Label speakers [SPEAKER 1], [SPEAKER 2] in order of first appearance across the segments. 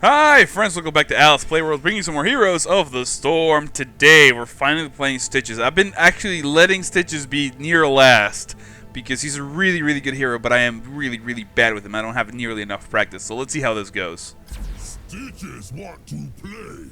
[SPEAKER 1] Hi friends, welcome back to Alice Playworld, bringing you some more Heroes of the Storm. Today we're finally playing Stitches. I've been actually letting Stitches be near last because he's a really good hero, but I am really bad with him. I don't have nearly enough practice, so let's see how this goes.
[SPEAKER 2] Stitches want to play.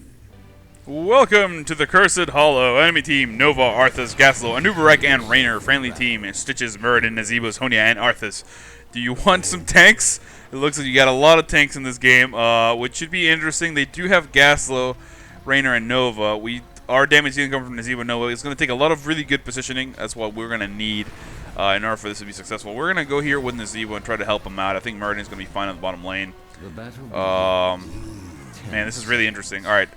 [SPEAKER 1] Welcome to the Cursed Hollow. Enemy team: Nova, Arthas, Gaslo, Anubarak, and Rainer. Friendly team is Stitches, Muradin, Nazebos, Honia, and Arthas. Do you want some tanks? It looks like you got a lot of tanks in this game, which should be interesting. They do have Gaslo, Rainer, and Nova. Our damage is going to come from Nazebo Nova. It's going to take a lot of really good positioning. That's what we're going to need in order for this to be successful. We're going to go here with Nazebo and try to help him out. I think Muradin is going to be fine on the bottom lane. Man, this is really interesting. All right.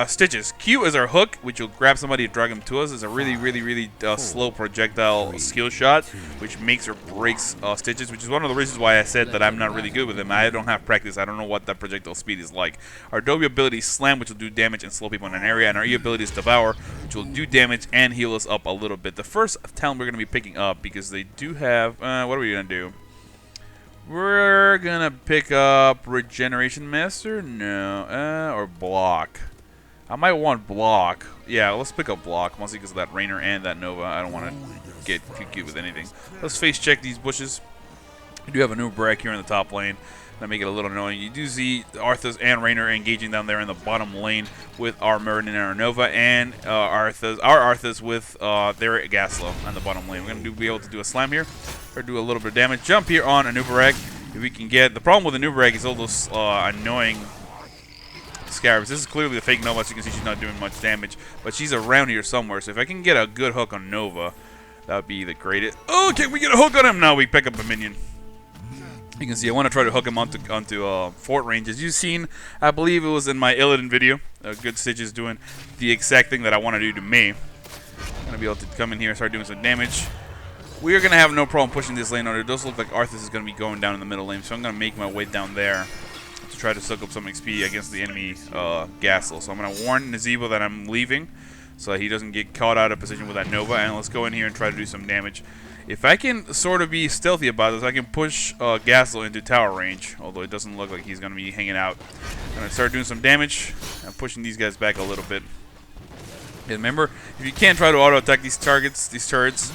[SPEAKER 1] Stitches. Q is our hook, which will grab somebody and drag him to us. It's a really slow projectile skill shot, which makes or breaks Stitches, which is one of the reasons why I said that I'm not really good with him. I don't have practice. I don't know what that projectile speed is like. Our W ability is Slam, which will do damage and slow people in an area, and our E ability is Devour, which will do damage and heal us up a little bit. The first talent we're going to be picking up, because they do have... what are we going to do? We're going to pick up Regeneration Master? No. Or Block. I might want Block. Yeah, let's pick up Block, mostly because of that Rainer and that Nova. I don't want to get too cute with anything. Let's face check these bushes. We do have a new break here in the top lane. That make it a little annoying. You do see Arthas and Rainer engaging down there in the bottom lane with our Muradin and our Nova, and our Arthas with their Gaslo on the bottom lane. We're going to be able to do a slam here, or do a little bit of damage. Jump here on Anubarak. If we can get... The problem with Anubarak is all those annoying... Scarabs. This is clearly the fake Nova, so you can see she's not doing much damage, but she's around here somewhere, so if I can get a good hook on Nova, that would be the greatest. Oh, can we get a hook on him? No, we pick up a minion. You can see I want to try to hook him onto fort range. As you've seen, I believe it was in my Illidan video, Good Stitches doing the exact thing that I want to do to me. I'm going to be able to come in here and start doing some damage. We are going to have no problem pushing this lane under. It does look like Arthas is going to be going down in the middle lane, so I'm going to make my way down there to try to suck up some XP against the enemy Gasl. So I'm going to warn Nazebo that I'm leaving so that he doesn't get caught out of position with that Nova. And let's go in here and try to do some damage. If I can sort of be stealthy about this, I can push Gasl into tower range, although it doesn't look like he's going to be hanging out. I'm going to start doing some damage and pushing these guys back a little bit. And remember, if you can, try to auto-attack these turrets,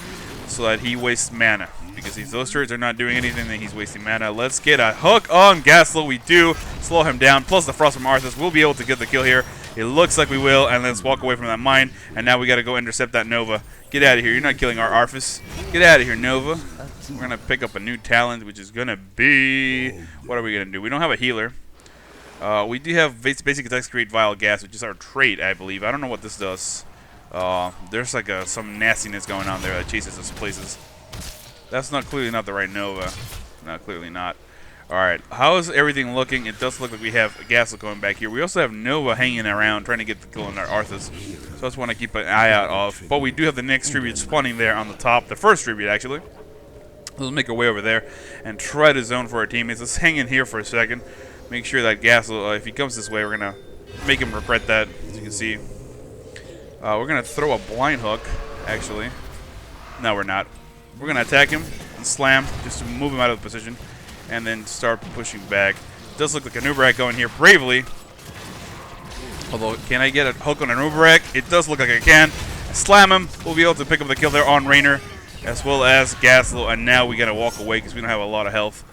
[SPEAKER 1] so that he wastes mana. Because if those turrets are not doing anything, then he's wasting mana. Let's get a hook on Gaslo. We do slow him down. Plus the Frost from Arthas. We'll be able to get the kill here. It looks like we will. And let's walk away from that mine. And now we got to go intercept that Nova. Get out of here. You're not killing our Arthas. Get out of here, Nova. We're going to pick up a new talent, which is going to be... What are we going to do? We don't have a healer. We do have basic attacks create vile gas, which is our trait, I believe. I don't know what this does. There's like some nastiness going on there that chases us places. That's clearly not the right Nova. No, clearly not. Alright, how is everything looking? It does look like we have Gasl going back here. We also have Nova hanging around trying to get the kill on our Arthas. So I just want to keep an eye out of. But we do have the next tribute spawning there on the top. The first tribute, actually. Let's make our way over there and try to zone for our teammates. Let's hang in here for a second. Make sure that Gasl, if he comes this way, we're going to make him regret that, as you can see. We're going to throw a blind hook, actually. No, we're not. We're going to attack him and slam just to move him out of the position and then start pushing back. It does look like Anubarak going here bravely. Although, can I get a hook on Anubarak? It does look like I can. Slam him. We'll be able to pick up the kill there on Rainer as well as Gaslo. And now we got to walk away because we don't have a lot of health.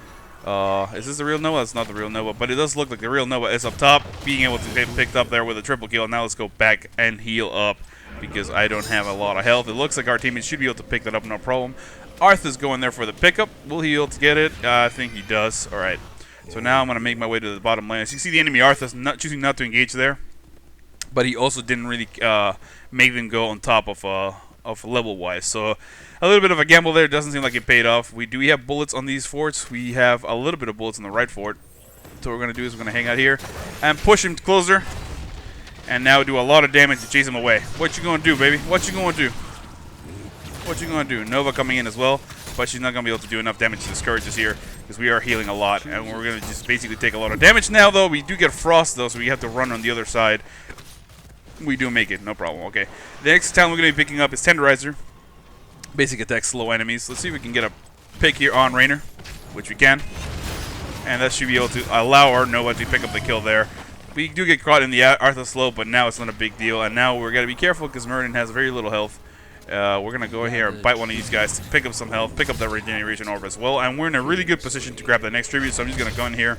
[SPEAKER 1] Is this the real Nova? It's not the real Nova, but it does look like the real Nova is up top, being able to get picked up there with a triple kill. Now let's go back and heal up, because I don't have a lot of health. It looks like our teammates should be able to pick that up, no problem. Arthur's going there for the pickup. Will he be able to get it? I think he does. Alright. So now I'm going to make my way to the bottom lane. As you can see, the enemy Arthur's choosing not to engage there, but he also didn't really make them go on top of level-wise. So a little bit of a gamble there. Doesn't seem like it paid off. We have bullets on these forts. We have a little bit of bullets on the right fort. So what we're going to do is we're going to hang out here and push him closer. And now do a lot of damage to chase him away. What you going to do, baby? What you going to do? What you going to do? Nova coming in as well. But she's not going to be able to do enough damage to discourage us here, because we are healing a lot. And we're going to just basically take a lot of damage now, though. We do get Frost, though, so we have to run on the other side. We do make it. No problem. Okay. The next talent we're going to be picking up is Tenderizer. Basic attack, slow enemies. Let's see if we can get a pick here on Rainer, which we can. And that should be able to allow our Nova to pick up the kill there. We do get caught in the Arthur slope, but now it's not a big deal. And now we're going to be careful because Merlin has very little health. We're going to go here and bite one of these guys to pick up some health, pick up that regeneration orb as well. And we're in a really good position to grab the next tribute, so I'm just going to go in here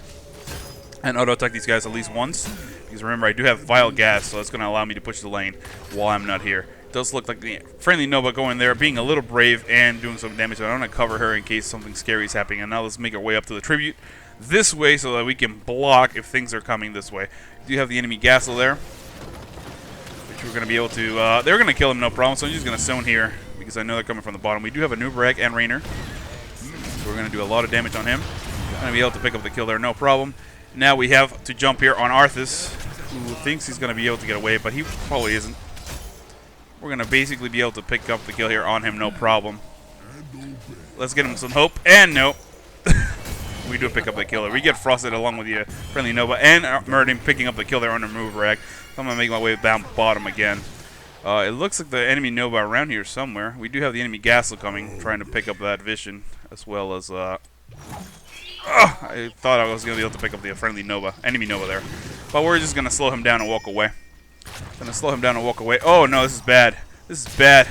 [SPEAKER 1] and auto-attack these guys at least once. Because remember, I do have Vile Gas, so that's going to allow me to push the lane while I'm not here. It does look like the friendly Nova going there, being a little brave and doing some damage. So I'm going to cover her in case something scary is happening. And now let's make our way up to the tribute this way so that we can block if things are coming this way. We do have the enemy Gasol there, which we're going to be able to... they're going to kill him, no problem. So I'm just going to zone here because I know they're coming from the bottom. We do have a Nubrek and Rainer, so we're going to do a lot of damage on him. Going to be able to pick up the kill there, no problem. Now we have to jump here on Arthas, who thinks he's going to be able to get away, but he probably isn't. We're going to basically be able to pick up the kill here on him, no problem. Let's get him some hope, and no. We do pick up the killer. We get frosted along with the friendly Nova and Murden picking up the kill there on the move rack. So I'm going to make my way down bottom again. It looks like the enemy Nova around here somewhere. We do have the enemy Gasol coming, trying to pick up that vision, as well as... I thought I was going to be able to pick up the friendly Nova, enemy Nova there. But we're just going to slow him down and walk away. Going to slow him down and walk away. Oh no, this is bad. This is bad.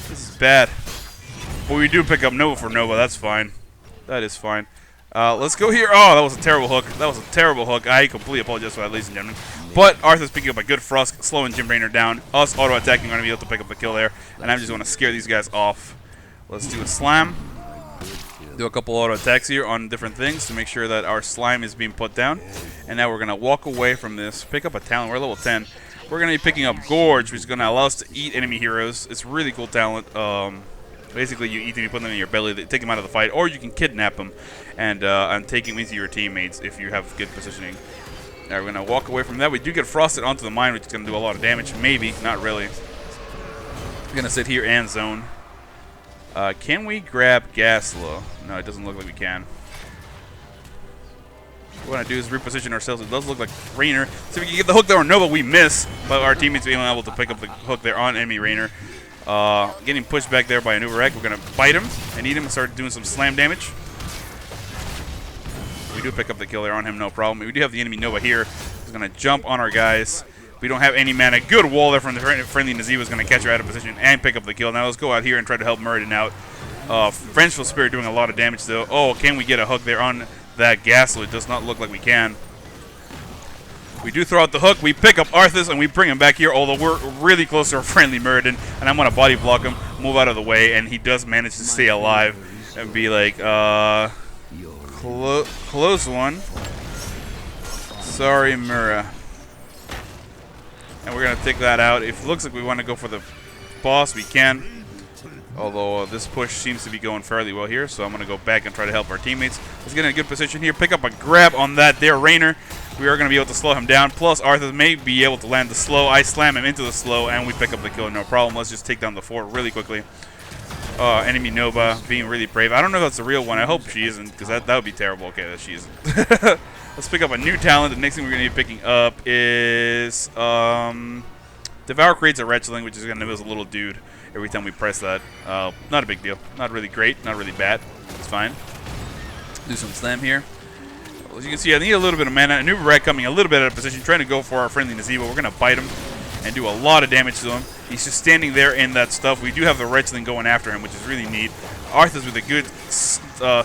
[SPEAKER 1] This is bad. But we do pick up Nova for Nova, that's fine. That is fine. Let's go here. Oh, that was a terrible hook. That was a terrible hook. I completely apologize for that, ladies and gentlemen. But Arthur's picking up a good Frost, slowing Jim Raynor down. Us auto-attacking, going to be able to pick up the kill there. And I'm just going to scare these guys off. Let's do a slam. Do a couple auto attacks here on different things to make sure that our slime is being put down. And now we're going to walk away from this, pick up a talent. We're level 10. We're going to be picking up Gorge, which is going to allow us to eat enemy heroes. It's a really cool talent. Basically, you eat them, you put them in your belly, they take them out of the fight, or you can kidnap them and take them into your teammates if you have good positioning. Now we're going to walk away from that. We do get frosted onto the mine, which is going to do a lot of damage. Maybe, not really. We're going to sit here and zone. Can we grab Gaslo? No, it doesn't look like we can. What we want to do is reposition ourselves. It does look like Raynor. See if we can get the hook there on Nova. We miss, but our teammates being able to pick up the hook there on enemy Raynor. Getting pushed back there by a Nuberek. We're going to bite him and eat him and start doing some slam damage. We do pick up the kill there on him, no problem. We do have the enemy Nova here. He's going to jump on our guys. We don't have any mana. Good wall there from the friendly Naziva is going to catch her out of position and pick up the kill. Now let's go out here and try to help Murden out. Vengeful Spirit doing a lot of damage though. Oh, can we get a hook there on that Gasol? It does not look like we can. We do throw out the hook. We pick up Arthas and we bring him back here, although we're really close to our friendly Murden. And I'm going to body block him, move out of the way, and he does manage to stay alive and be like, close one. Sorry, Mura. And we're going to take that out. If it looks like we want to go for the boss, we can. Although this push seems to be going fairly well here, so I'm going to go back and try to help our teammates. Let's get in a good position here. Pick up a grab on that there Raynor. We are going to be able to slow him down. Plus, Arthur may be able to land the slow. I slam him into the slow, and we pick up the kill. No problem. Let's just take down the fort really quickly. Enemy Nova being really brave. I don't know if that's the real one. I hope she isn't, because that would be terrible. Okay, that she isn't. Let's pick up a new talent. The next thing we're going to be picking up is Devour creates a Wretchling, which is going to miss a little dude every time we press that. Not a big deal. Not really great. Not really bad. It's fine. Do some slam here. As you can see, I need a little bit of mana. A new rat coming a little bit out of position, trying to go for our friendly Naziva. We're going to bite him and do a lot of damage to him. He's just standing there in that stuff. We do have the Wretchling going after him, which is really neat. Arthur's with a good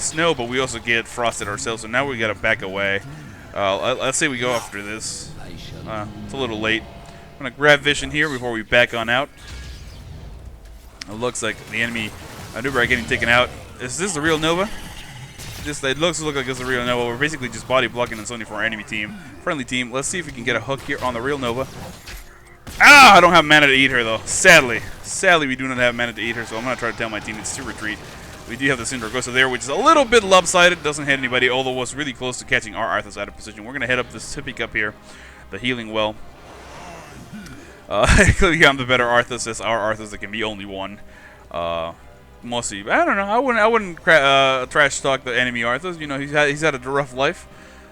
[SPEAKER 1] snow, but we also get frosted ourselves, so now we got to back away. Let's say we go after this. It's a little late. I'm going to grab Vision here before we back on out. It looks like the enemy Nubra getting taken out. Is this the real Nova? It looks like it's the real Nova. We're basically just body blocking and zoning for our enemy team. Friendly team. Let's see if we can get a hook here on the real Nova. Ah! I don't have mana to eat her, though. Sadly. Sadly, we do not have mana to eat her, so I'm going to try to tell my teammates to retreat. We do have the Syndrogosa there, which is a little bit lopsided. Doesn't hit anybody, although was really close to catching our Arthas out of position. We're going to head up this tippy cup here. The healing well. Clearly I'm the better Arthas, as our Arthas, there can be only one. Mostly, I don't know. I wouldn't trash talk the enemy Arthas. You know, he's had a rough life,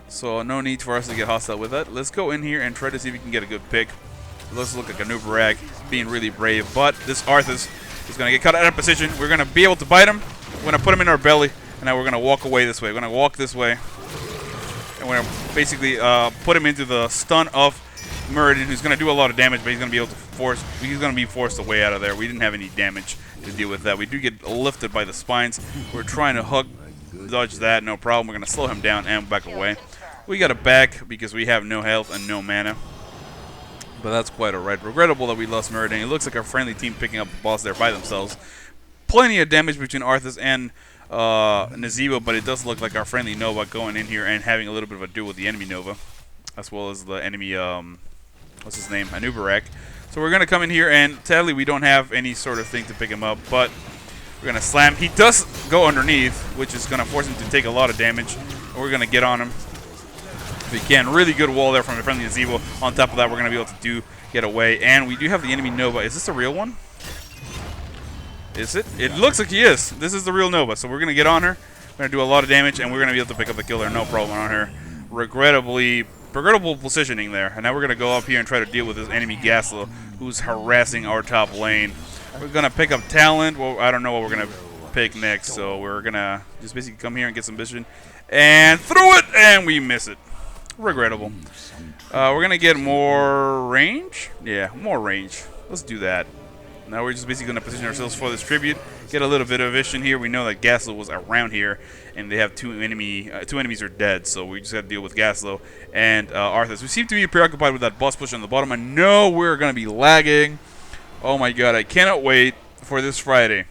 [SPEAKER 1] so no need for us to get hostile with that. Let's go in here and try to see if we can get a good pick. It looks like a Nubarag being really brave, but this Arthas is going to get cut out of position. We're going to be able to bite him. We're going to put him in our belly, and now we're going to walk away this way. We're going to walk this way. And we're gonna basically put him into the stun of Muradin, who's gonna do a lot of damage, but he's gonna be able to he's gonna be forced away out of there. We didn't have any damage to deal with that. We do get lifted by the spines. We're trying to hook, dodge that, no problem. We're gonna slow him down and back away. We got it back because we have no health and no mana. But that's quite alright. Regrettable that we lost Muradin. It looks like our friendly team picking up the boss there by themselves. Plenty of damage between Arthas and Nazeebo, but it does look like our friendly Nova going in here and having a little bit of a duel with the enemy Nova, as well as the enemy, what's his name, Anubarak. So we're going to come in here, and sadly we don't have any sort of thing to pick him up, but we're going to slam. He does go underneath, which is going to force him to take a lot of damage, and we're going to get on him if we can. Really good wall there from the friendly Nazeebo. On top of that, we're going to be able to get away, and we do have the enemy Nova. Is this a real one? Is it? It looks like he is. This is the real Nova, so we're going to get on her. We're going to do a lot of damage, and we're going to be able to pick up the kill there. No problem on her. Regrettable positioning there. And now we're going to go up here and try to deal with this enemy Gaslo, who's harassing our top lane. We're going to pick up Talent. Well, I don't know what we're going to pick next, so we're going to just basically come here and get some vision. And throw it, and we miss it. Regrettable. We're going to get more range? Yeah, more range. Let's do that. Now we're just basically going to position ourselves for this tribute, get a little bit of vision here. We know that Gaslo was around here, and they have two enemies are dead, so we just got to deal with Gaslo and Arthas. We seem to be preoccupied with that boss push on the bottom. I know we're going to be lagging. Oh my god, I cannot wait for this Friday.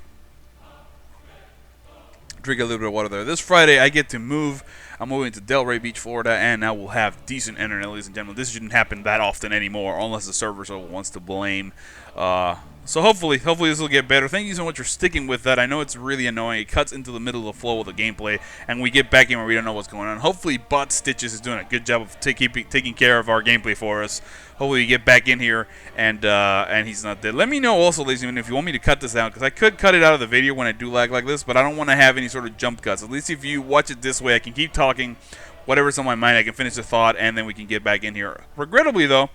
[SPEAKER 1] Drink a little bit of water there. This Friday, I get to move. I'm moving to Delray Beach, Florida, and now we'll have decent internet, ladies and gentlemen. This shouldn't happen that often anymore, unless the server wants to blame. So hopefully this will get better. Thank you so much for sticking with that. I know it's really annoying. It cuts into the middle of the flow of the gameplay, and we get back in where we don't know what's going on. Hopefully Bot Stitches is doing a good job of taking care of our gameplay for us. Hopefully we get back in here, and he's not dead. Let me know also, ladies and gentlemen, if you want me to cut this out, because I could cut it out of the video when I do lag like this, but I don't want to have any sort of jump cuts. At least if you watch it this way, I can keep talking. Whatever's on my mind, I can finish the thought, and then we can get back in here. Regrettably, though,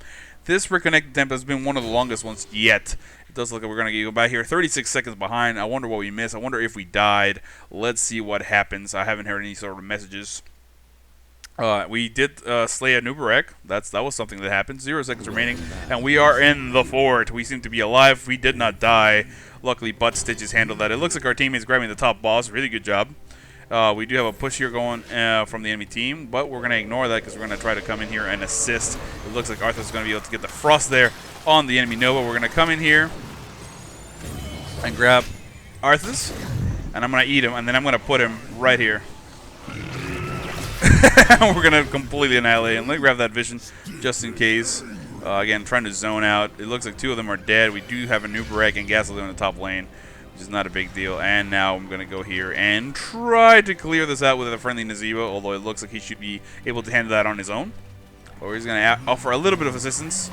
[SPEAKER 1] this reconnect attempt has been one of the longest ones yet. It does look like we're going to go back here. 36 seconds behind. I wonder what we missed. I wonder if we died. Let's see what happens. I haven't heard any sort of messages. We did slay a Nubarek. That was something that happened. 0 seconds remaining, and we are in the fort. We seem to be alive. We did not die. Luckily, Butt Stitches handled that. It looks like our teammates grabbing the top boss. Really good job. We do have a push here going from the enemy team, but we're going to ignore that because we're going to try to come in here and assist. It looks like Arthur's going to be able to get the frost there on the enemy Nova. We're going to come in here and grab Arthas, and I'm going to eat him, and then I'm going to put him right here. We're going to completely annihilate him. Let me grab that vision just in case. Again, trying to zone out. It looks like 2 of them are dead. We do have a Nubarek and Gasol in the top lane, which is not a big deal. And now I'm going to go here and try to clear this out with a friendly Nazeebo, although it looks like he should be able to handle that on his own. But we're just going to offer a little bit of assistance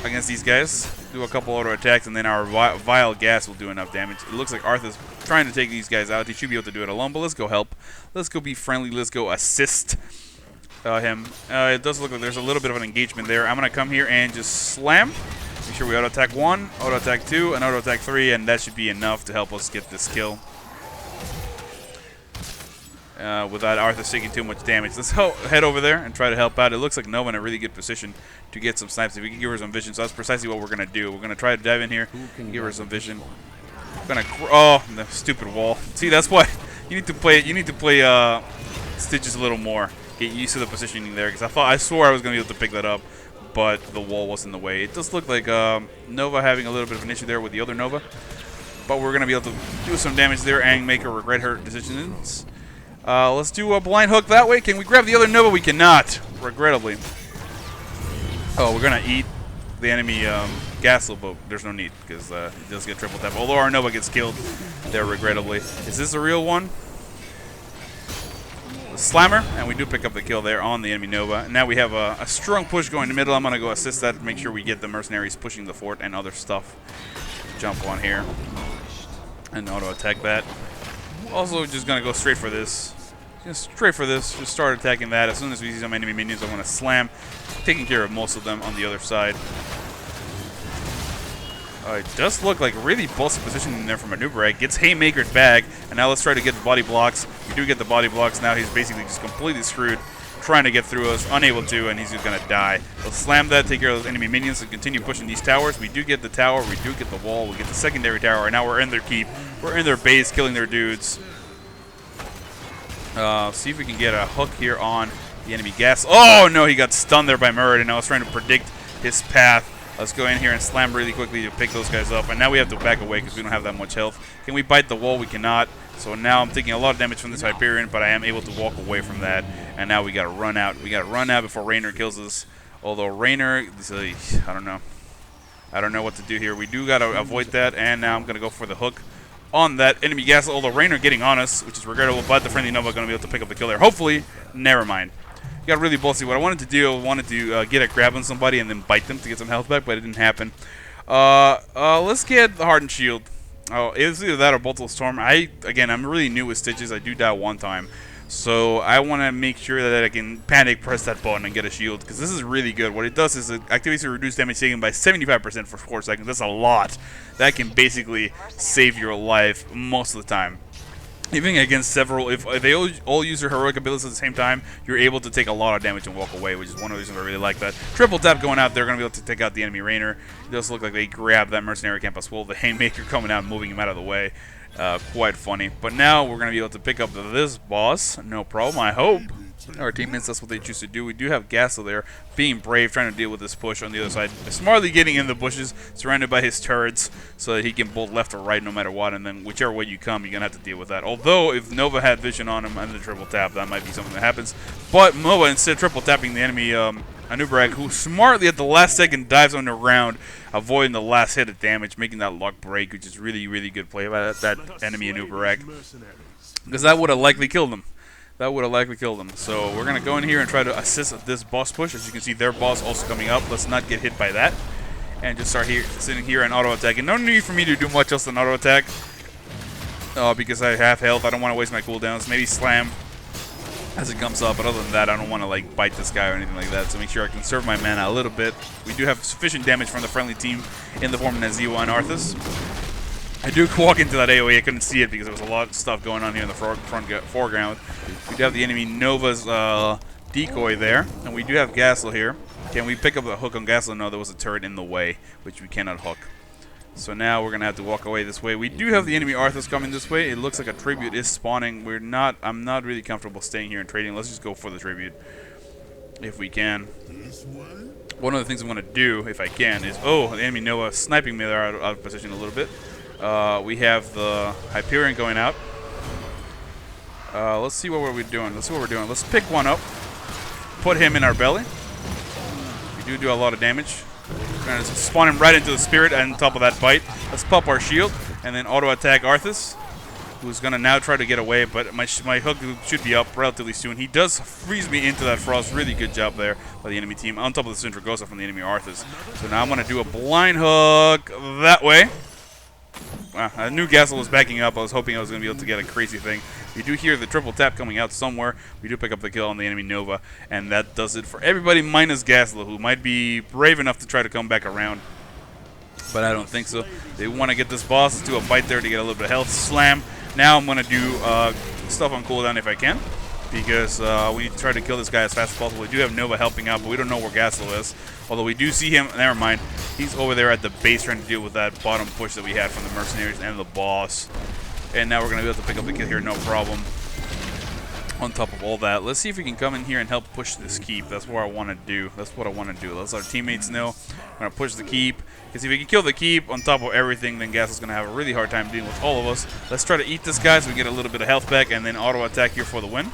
[SPEAKER 1] against these guys. Do a couple auto attacks, and then our Vile Gas will do enough damage. It looks like Arthur's trying to take these guys out. He should be able to do it alone, but let's go help. Let's go be friendly. Let's go assist him. It does look like there's a little bit of an engagement there. I'm going to come here and just slam. Make sure we auto attack 1, auto attack 2, and auto attack 3, and that should be enough to help us get this kill. Without Arthur taking too much damage. Let's head over there and try to help out. It looks like Nova in a really good position to get some snipes. If we can give her some vision, so that's precisely what we're going to do. We're going to try to dive in here, give her some vision. We're going to... Oh, the stupid wall. See, that's why you need to play Stitches a little more. Get used to the positioning there, because I swore I was going to be able to pick that up, but the wall was in the way. It does look like Nova having a little bit of an issue there with the other Nova, but we're going to be able to do some damage there and make her regret her decisions. Let's do a blind hook that way. Can we grab the other Nova? We cannot, regrettably. Oh, we're going to eat the enemy Gasol, but there's no need, because it does get triple tap. Although our Nova gets killed there, regrettably. Is this a real one? The Slammer, and we do pick up the kill there on the enemy Nova. And now we have a strong push going in the middle. I'm going to go assist that to make sure we get the mercenaries pushing the fort and other stuff. Jump on here and auto attack that. Also, just going to go straight for this. Just straight for this. Just start attacking that. As soon as we see some enemy minions, I want to slam. Taking care of most of them on the other side. It does look like really ballsy positioning there from Anubarak. Gets Haymaker'd back, and now let's try to get the body blocks. We do get the body blocks. Now he's basically just completely screwed, trying to get through us, unable to, and he's just going to die. We'll slam that, take care of those enemy minions, and continue pushing these towers. We do get the tower, we do get the wall, we get the secondary tower, and now we're in their keep. We're in their base, killing their dudes. See if we can get a hook here on the enemy gas. Oh, no, he got stunned there by Murray, and I was trying to predict his path. Let's go in here and slam really quickly to pick those guys up. And now we have to back away because we don't have that much health. Can we bite the wall? We cannot. So now I'm taking a lot of damage from this Hyperion, but I am able to walk away from that. And now we got to run out. We got to run out before Raynor kills us. Although Raynor, I don't know. I don't know what to do here. We do got to avoid that. And now I'm going to go for the hook on that enemy gas. Although Raynor getting on us, which is regrettable, but the friendly Nova going to be able to pick up the kill there. Hopefully, never mind. Got really ballsy. What I wanted to do, I wanted to get a grab on somebody and then bite them to get some health back, but it didn't happen. Let's get the Hardened Shield. Oh, it's either that or Bolt of Storm. Again, I'm really new with Stitches. I do die one time. So I want to make sure that I can panic press that button and get a shield, because this is really good. What it does is it activates a reduced damage taken by 75% for 4 seconds. That's a lot. That can basically save your life most of the time. Even against several, if they all use their heroic abilities at the same time, you're able to take a lot of damage and walk away, which is one of the reasons I really like that. Triple tap going out, they're going to be able to take out the enemy Raynor. It does look like they grab that mercenary camp as well. The Haymaker coming out and moving him out of the way. Quite funny. But now we're going to be able to pick up this boss. No problem, I hope. Our teammates, that's what they choose to do. We do have Gassel there, being brave, trying to deal with this push on the other side. Smartly getting in the bushes, surrounded by his turrets, so that he can bolt left or right no matter what, and then whichever way you come, you're going to have to deal with that. Although, if Nova had vision on him and the triple tap, that might be something that happens. But Nova, instead of triple tapping the enemy Anubarak, who smartly at the last second dives underground, avoiding the last hit of damage, making that lock break, which is really, really good play by that enemy Anubarak. Because that would have likely killed him. That would have likely killed them. So we're going to go in here and try to assist this boss push. As you can see, their boss also coming up. Let's not get hit by that. And just start here, sitting here and auto-attack. And no need for me to do much else than auto-attack. Because I have health. I don't want to waste my cooldowns. Maybe slam as it comes up. But other than that, I don't want to like bite this guy or anything like that. So make sure I conserve my mana a little bit. We do have sufficient damage from the friendly team in the form of Nazewa and Arthas. I do walk into that AoE. I couldn't see it because there was a lot of stuff going on here in the foreground. We do have the enemy Nova's decoy there, and we do have Gassel here. Can we pick up the hook on Gassel? No, there was a turret in the way, which we cannot hook. So now we're gonna have to walk away this way. We do have the enemy Arthas coming this way. It looks like a tribute is spawning. I'm not really comfortable staying here and trading. Let's just go for the tribute if we can. One of the things I'm gonna do, if I can, is the enemy Nova sniping me there out of position a little bit. We have the Hyperion going out. Let's see what we're doing. Let's pick one up. Put him in our belly. We do a lot of damage. We're going to spawn him right into the spirit on top of that bite. Let's pop our shield and then auto-attack Arthas, who's going to now try to get away, but my hook should be up relatively soon. He does freeze me into that frost. Really good job there by the enemy team on top of the Syndragosa from the enemy Arthas. So now I'm going to do a blind hook that way. I knew Gassel was backing up. I was hoping I was going to be able to get a crazy thing. We do hear the triple tap coming out somewhere. We do pick up the kill on the enemy Nova. And that does it for everybody minus Gassel, who might be brave enough to try to come back around. But I don't think so. They want to get this boss. Let's do a bite there to get a little bit of health. Slam. Now I'm going to do stuff on cooldown if I can, because we need to try to kill this guy as fast as possible. We do have Nova helping out, but we don't know where Gassel is. Although we do see him. Never mind. He's over there at the base trying to deal with that bottom push that we had from the mercenaries and the boss. And now we're going to be able to pick up the kill here, no problem. On top of all that, let's see if we can come in here and help push this keep. That's what I want to do. Let's our teammates know. We're going to push the keep. Because if we can kill the keep on top of everything, then Gassel's going to have a really hard time dealing with all of us. Let's try to eat this guy so we get a little bit of health back and then auto-attack here for the win.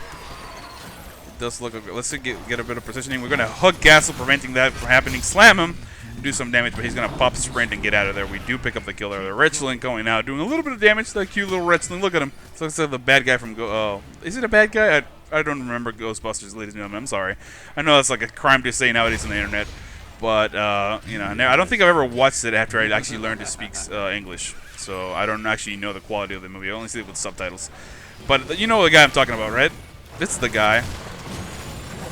[SPEAKER 1] Does look okay. Let's get a bit of positioning. We're going to hug Gassel, preventing that from happening. Slam him, do some damage, but he's going to pop sprint and get out of there. We do pick up the killer. The Wretchling going out, doing a little bit of damage. That cute little Wretchling. Look at him. So looks like the bad guy from is it a bad guy? I don't remember Ghostbusters, ladies and gentlemen. I'm sorry. I know that's like a crime to say nowadays on the internet, but I don't think I've ever watched it after I actually learned to speak English. So I don't actually know the quality of the movie. I only see it with subtitles. But you know the guy I'm talking about, right? This is the guy.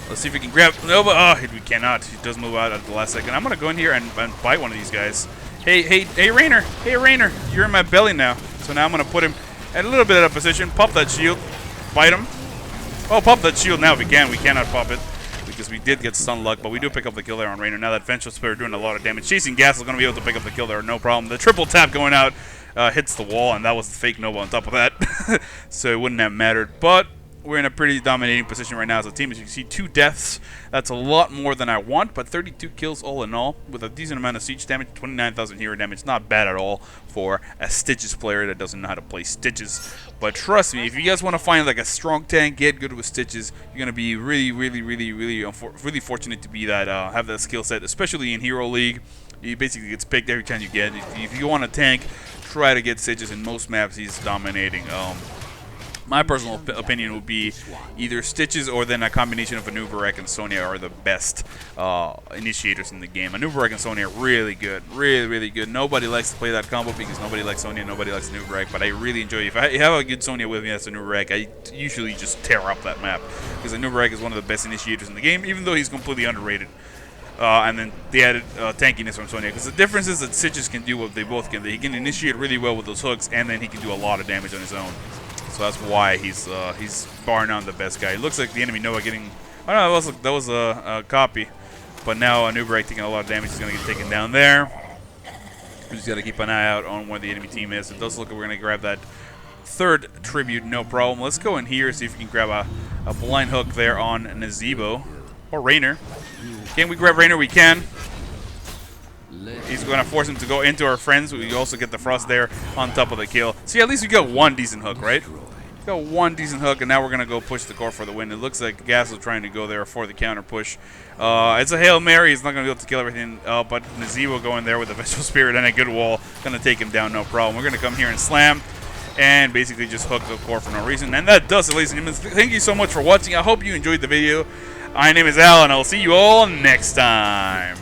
[SPEAKER 1] Let's see if we can grab Nova. Oh, we cannot. He does move out at the last second. I'm going to go in here and bite one of these guys Hey, Rainer. Hey, Rainer. You're in my belly now. So now I'm going to put him at a little bit out of position. Pop that shield. Bite him. Oh, pop that shield now if we can. We cannot pop it because we did get stun luck, but we do pick up the kill there on Rainer. Now that Vengeful Spirit doing a lot of damage. Chasing Gas is going to be able to pick up the kill there, no problem. The triple tap going out hits the wall, and that was the fake Nova on top of that. So it wouldn't have mattered. But we're in a pretty dominating position right now as a team. As you can see, 2 deaths. That's a lot more than I want, but 32 kills all in all with a decent amount of siege damage, 29,000 hero damage. Not bad at all for a Stitches player that doesn't know how to play Stitches. But trust me, if you guys want to find like a strong tank, get good with Stitches, you're gonna be really fortunate to be that have that skill set, especially in Hero League. He basically gets picked every time you get. If you want a tank, try to get Stitches. In most maps, he's dominating. My personal opinion would be either Stitches or then a combination of Anubarak and Sonya are the best initiators in the game. Anubarak and Sonya are really good. Really good. Nobody likes to play that combo because nobody likes Sonya, nobody likes Anubarak, but I really enjoy it. If I have a good Sonya with me as Anubarak, I usually just tear up that map because Anubarak is one of the best initiators in the game, even though he's completely underrated. And then the added tankiness from Sonya. Because the difference is that Stitches can do what they both can. He can initiate really well with those hooks, and then he can do a lot of damage on his own. So that's why he's bar none the best guy. It looks like the enemy Nova getting... Oh no, that was a copy. But now Anubarak taking a lot of damage. He's going to get taken down there. We just got to keep an eye out on where the enemy team is. It does look like we're going to grab that 3rd tribute, no problem. Let's go in here, see if we can grab a blind hook there on Nazebo. Or Rainer. Can we grab Rainer? We can. He's going to force him to go into our friends. We also get the Frost there on top of the kill. See, at least we got 1 decent hook, right? Got 1 decent hook, and now we're going to go push the core for the win. It looks like Gas is trying to go there for the counter push. It's a Hail Mary. He's not going to be able to kill everything. But Nazebo going there with a Vengeful Spirit and a good wall. Going to take him down, no problem. We're going to come here and slam. And basically just hook the core for no reason. And that does it, ladies and gentlemen. Thank you so much for watching. I hope you enjoyed the video. My name is Al, and I'll see you all next time.